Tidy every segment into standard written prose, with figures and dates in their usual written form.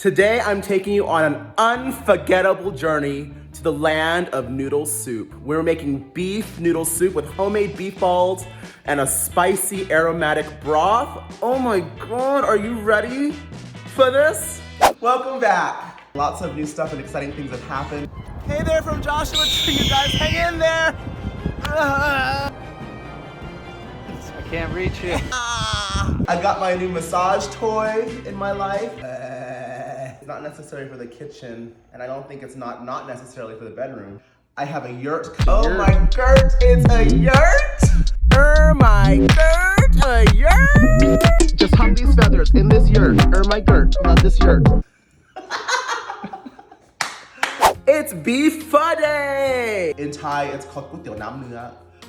Today, I'm taking you on an unforgettable journey to the land of noodle soup. We're making beef noodle soup with homemade beef balls and a spicy aromatic broth. Oh my God, are you ready for this? Welcome back. Lots of new stuff and exciting things have happened. Hey there from Joshua Tree, you guys, hang in there. I can't reach you. I got my new massage toy in my life. It's not necessary for the kitchen, and I don't think it's not necessarily for the bedroom. I have a yurt. Oh my yurt, it's a yurt! My yurt, a yurt! Just hung these feathers in this yurt. My yurt, love this yurt. It's beef pho day! In Thai, it's calledก๋วยเตี๋ยวน้ำเนื้อ.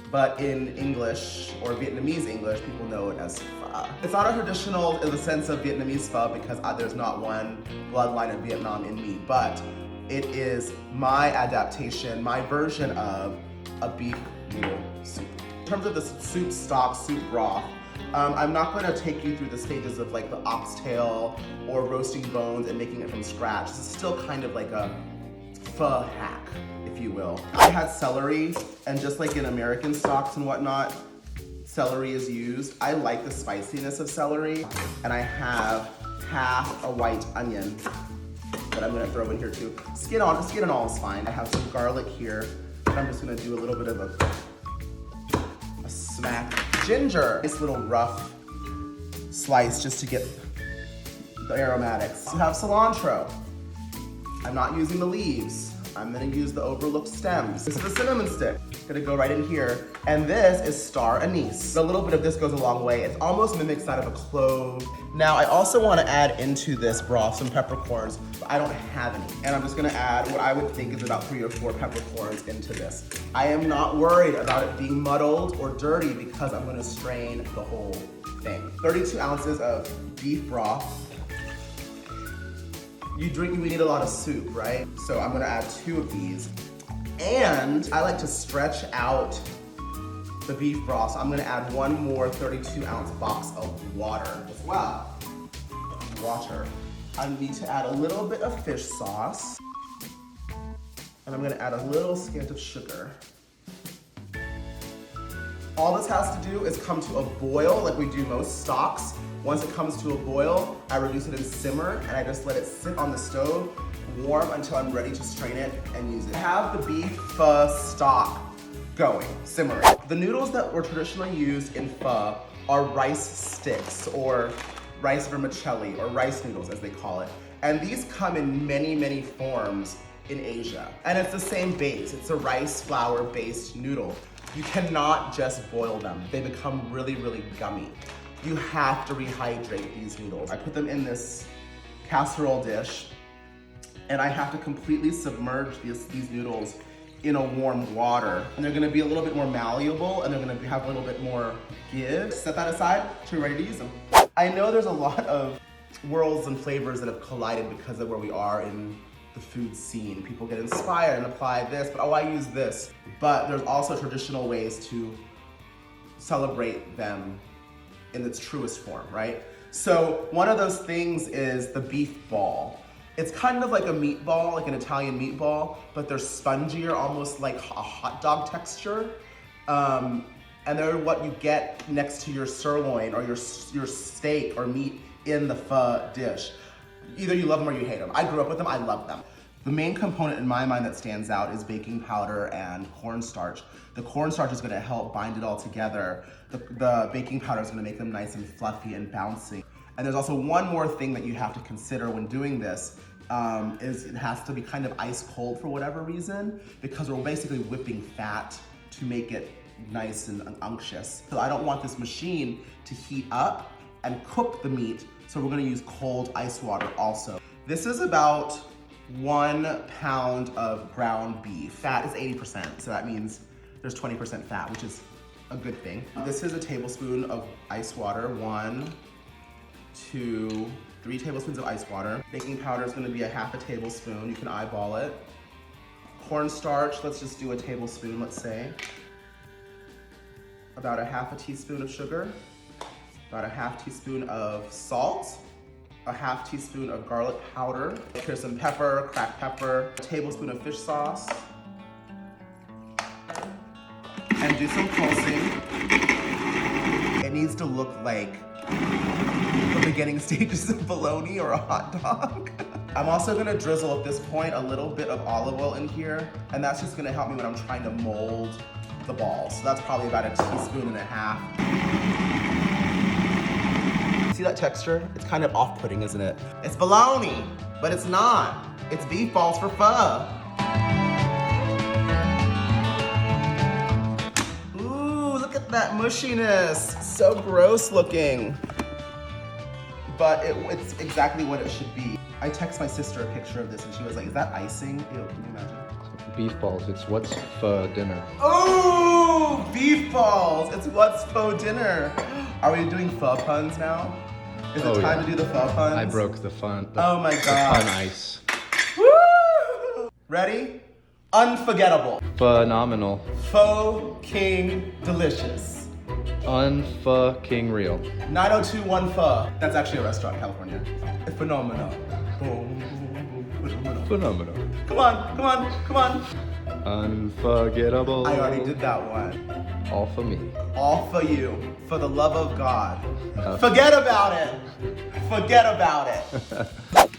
But in English, or Vietnamese English, people know it as pho. It's not a traditional in the sense of Vietnamese pho because there's not one bloodline of Vietnam in me, but it is my adaptation, my version of a beef noodle soup. In terms of the soup stock, soup broth, I'm not going to take you through the stages of like the oxtail or roasting bones and making it from scratch. This is still kind of like a pho hack, if you will. I had celery, and just like in American stocks and whatnot, celery is used. I like the spiciness of celery, and I have half a white onion that I'm gonna throw in here too. Skin and all is fine. I have some garlic here, and I'm just gonna do a little bit of a smack. Ginger, this little rough slice just to get the aromatics. I have cilantro. I'm not using the leaves. I'm gonna use the overlooked stems. This is a cinnamon stick. Gonna go right in here. And this is star anise. A little bit of this goes a long way. It almost mimics that of a clove. Now, I also wanna add into this broth some peppercorns, but I don't have any. And I'm just gonna add what I would think is about 3 or 4 peppercorns into this. I am not worried about it being muddled or dirty because I'm gonna strain the whole thing. 32 ounces of beef broth. We need a lot of soup, right? So I'm gonna add 2 of these. And I like to stretch out the beef broth, so I'm gonna add 1 more 32-ounce box of water as well. Water. I need to add a little bit of fish sauce. And I'm gonna add a little scant of sugar. All this has to do is come to a boil like we do most stocks. Once it comes to a boil, I reduce it in simmer and I just let it sit on the stove, warm until I'm ready to strain it and use it. I have the beef pho stock going, simmering. The noodles that were traditionally used in pho are rice sticks or rice vermicelli or rice noodles as they call it. And these come in many, many forms in Asia. And it's the same base. It's a rice flour based noodle. You cannot just boil them. They become really, really gummy. You have to rehydrate these noodles. I put them in this casserole dish and I have to completely submerge these noodles in a warm water. And they're gonna be a little bit more malleable and they're gonna have a little bit more give. Set that aside till you're ready to use them. I know there's a lot of worlds and flavors that have collided because of where we are in the food scene. People get inspired and apply this, but oh, I use this. But there's also traditional ways to celebrate them in its truest form, right? So one of those things is the beef ball. It's kind of like a meatball, like an Italian meatball, but they're spongier, almost like a hot dog texture. And they're what you get next to your sirloin or your steak or meat in the pho dish. Either you love them or you hate them. I grew up with them, I love them. The main component in my mind that stands out is baking powder and cornstarch. The cornstarch is gonna help bind it all together. The baking powder is gonna make them nice and fluffy and bouncy. And there's also one more thing that you have to consider when doing this, is it has to be kind of ice cold for whatever reason, because we're basically whipping fat to make it nice and unctuous. So I don't want this machine to heat up and cook the meat, so we're gonna use cold ice water also. This is about 1 pound of ground beef. Fat is 80%, so that means there's 20% fat, which is a good thing. This is a tablespoon of ice water. 1, 2, 3 tablespoons of ice water. Baking powder is gonna be a half a tablespoon. You can eyeball it. Cornstarch, let's just do a tablespoon, let's say. About a half a teaspoon of sugar. About a half teaspoon of salt. a half teaspoon of garlic powder. Here's some pepper, cracked pepper, a tablespoon of fish sauce. And do some pulsing. It needs to look like the beginning stages of bologna or a hot dog. I'm also gonna drizzle at this point a little bit of olive oil in here, and that's just gonna help me when I'm trying to mold the balls. So that's probably about a teaspoon and a half. See that texture? It's kind of off-putting, isn't it? It's bologna, but it's not. It's beef balls for pho. Ooh, look at that mushiness. So gross looking. But it's exactly what it should be. I texted my sister a picture of this and she was like, is that icing? Ew, can you imagine? Beef balls, it's what's for dinner. Oh, beef balls. It's what's faux dinner. Are we doing pho puns now? Is it time to do the pho puns? I broke the fun. Oh my God. The fun ice. Woo! Ready? Unforgettable. Phenomenal. Faux king delicious. Unfucking real. 9021 Pho. That's actually a restaurant in California. Phenomenal. Phenomenal. Come on, come on, come on. Unforgettable. I already did that one. All for me. All for you, for the love of God. Forget about it. Forget about it.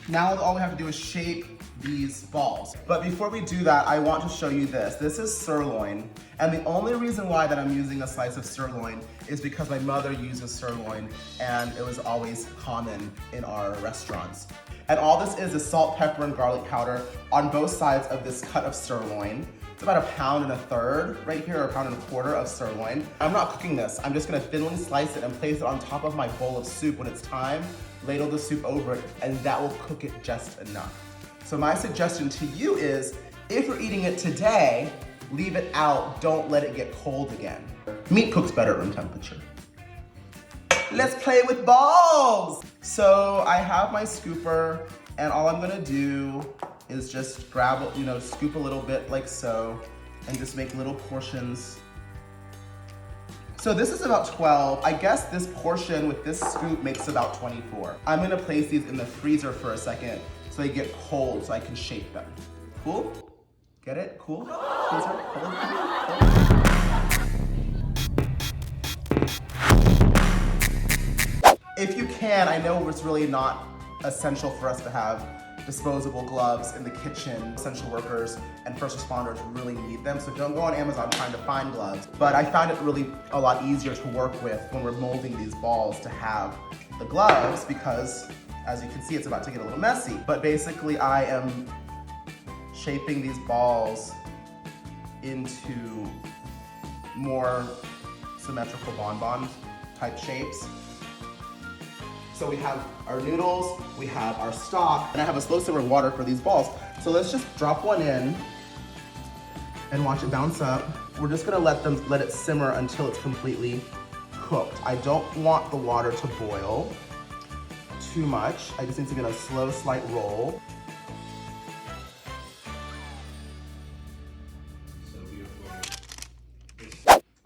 Now all we have to do is shape these balls. But before we do that, I want to show you this. This is sirloin. And the only reason why that I'm using a slice of sirloin is because my mother uses sirloin and it was always common in our restaurants. And all this is salt, pepper, and garlic powder on both sides of this cut of sirloin. It's about 1.33 pounds right here, or 1.25 pounds of sirloin. I'm not cooking this. I'm just gonna thinly slice it and place it on top of my bowl of soup when it's time, ladle the soup over it, and that will cook it just enough. So my suggestion to you is, if you're eating it today, leave it out, don't let it get cold again. Meat cooks better at room temperature. Let's play with balls! So I have my scooper, and all I'm gonna do is just grab, scoop a little bit like so, and just make little portions. So this is about 12. I guess this portion with this scoop makes about 24. I'm gonna place these in the freezer for a second so they get cold so I can shape them. Cool? Get it? Cool? Freezer? Cold? If you can, I know it's really not essential for us to have disposable gloves in the kitchen. Essential workers and first responders really need them, so don't go on Amazon trying to find gloves. But I found it really a lot easier to work with when we're molding these balls to have the gloves because, as you can see, it's about to get a little messy. But basically, I am shaping these balls into more symmetrical bonbon type shapes. So we have our noodles, we have our stock, and I have a slow simmer water for these balls. So let's just drop one in and watch it bounce up. We're just gonna let it simmer until it's completely cooked. I don't want the water to boil too much. I just need to get a slow, slight roll.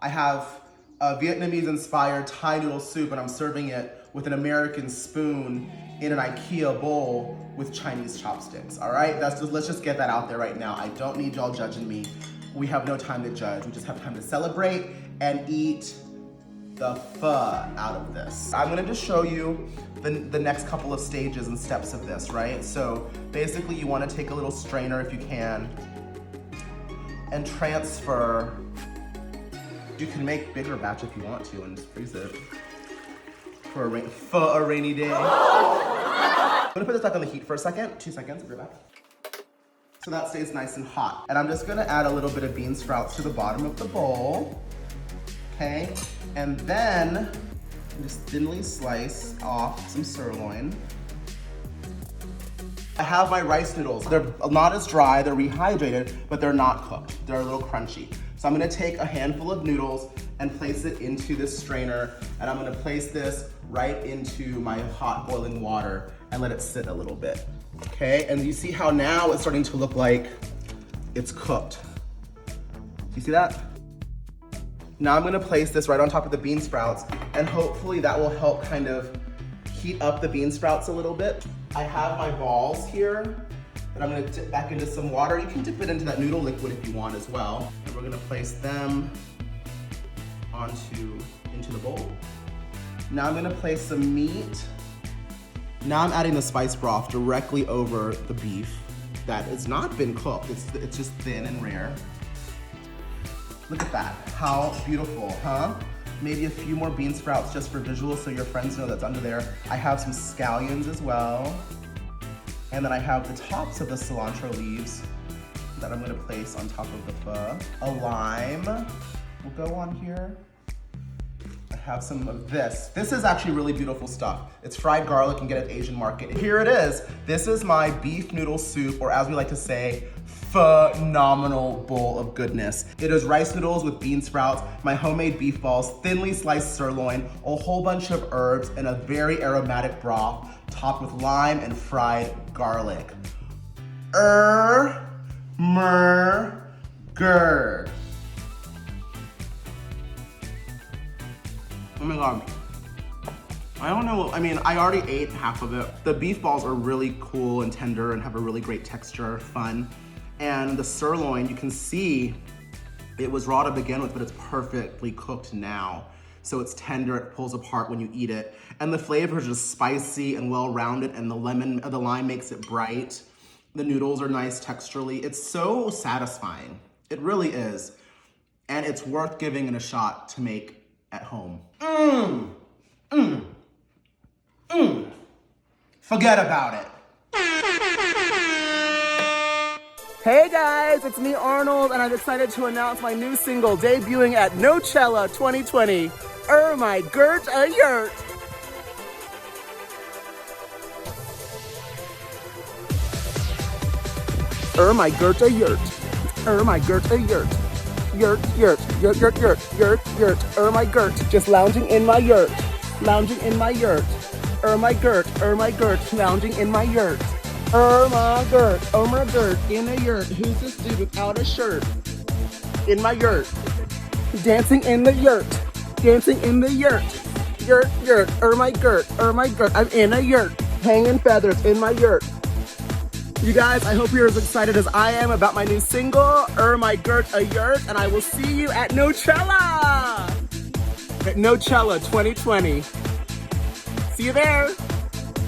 I have a Vietnamese-inspired Thai noodle soup, and I'm serving it with an American spoon in an IKEA bowl with Chinese chopsticks, all right? Let's just get that out there right now. I don't need y'all judging me. We have no time to judge. We just have time to celebrate and eat the pho out of this. I'm gonna just show you the next couple of stages and steps of this, right? So basically you wanna take a little strainer if you can and transfer. You can make bigger batch if you want to and just freeze it for a rainy day. I'm gonna put this back on the heat for a second, 2 seconds, bring it back. So that stays nice and hot. And I'm just gonna add a little bit of bean sprouts to the bottom of the bowl, okay? And then just thinly slice off some sirloin. I have my rice noodles. They're not as dry, they're rehydrated, but they're not cooked. They're a little crunchy. So I'm gonna take a handful of noodles and place it into this strainer, and I'm gonna place this right into my hot boiling water and let it sit a little bit, okay? And you see how now it's starting to look like it's cooked. You see that? Now I'm gonna place this right on top of the bean sprouts, and hopefully that will help kind of heat up the bean sprouts a little bit. I have my balls here that I'm gonna dip back into some water. You can dip it into that noodle liquid if you want as well. And we're gonna place them into the bowl. Now I'm gonna place some meat. Now I'm adding the spice broth directly over the beef that has not been cooked. It's just thin and rare. Look at that, how beautiful, huh? Maybe a few more bean sprouts just for visual so your friends know that's under there. I have some scallions as well. And then I have the tops of the cilantro leaves that I'm gonna place on top of the pho. A lime will go on here. I have some of this. This is actually really beautiful stuff. It's fried garlic, you can get it at Asian market. Here it is. This is my beef noodle soup, or as we like to say, phenomenal bowl of goodness. It is rice noodles with bean sprouts, my homemade beef balls, thinly sliced sirloin, a whole bunch of herbs, and a very aromatic broth topped with lime and fried garlic. Gurd. Oh my God. I don't know, I mean, I already ate half of it. The beef balls are really cool and tender and have a really great texture, fun. And the sirloin, you can see it was raw to begin with, but it's perfectly cooked now. So it's tender, it pulls apart when you eat it. And the flavor is just spicy and well-rounded, and the lime makes it bright. The noodles are nice texturally. It's so satisfying. It really is. And it's worth giving it a shot to make at home. Forget about it. Hey guys, it's me Arnold, and I'm excited to announce my new single debuting at Nochella 2020, My Gert a Yurt. My Gert a Yurt. My Gert a Yurt. Yurt, my Gert, just lounging in my yurt, lounging in my yurt. My Gert, lounging in my yurt. My Gert, in a yurt. Who's this dude without a shirt? In my yurt, dancing in the yurt, dancing in the yurt. Yurt, my Gert, I'm in a yurt, hanging feathers in my yurt. You guys, I hope you're as excited as I am about my new single, My Gert a Yurt, and I will see you at Nochella! At Nochella 2020. See you there!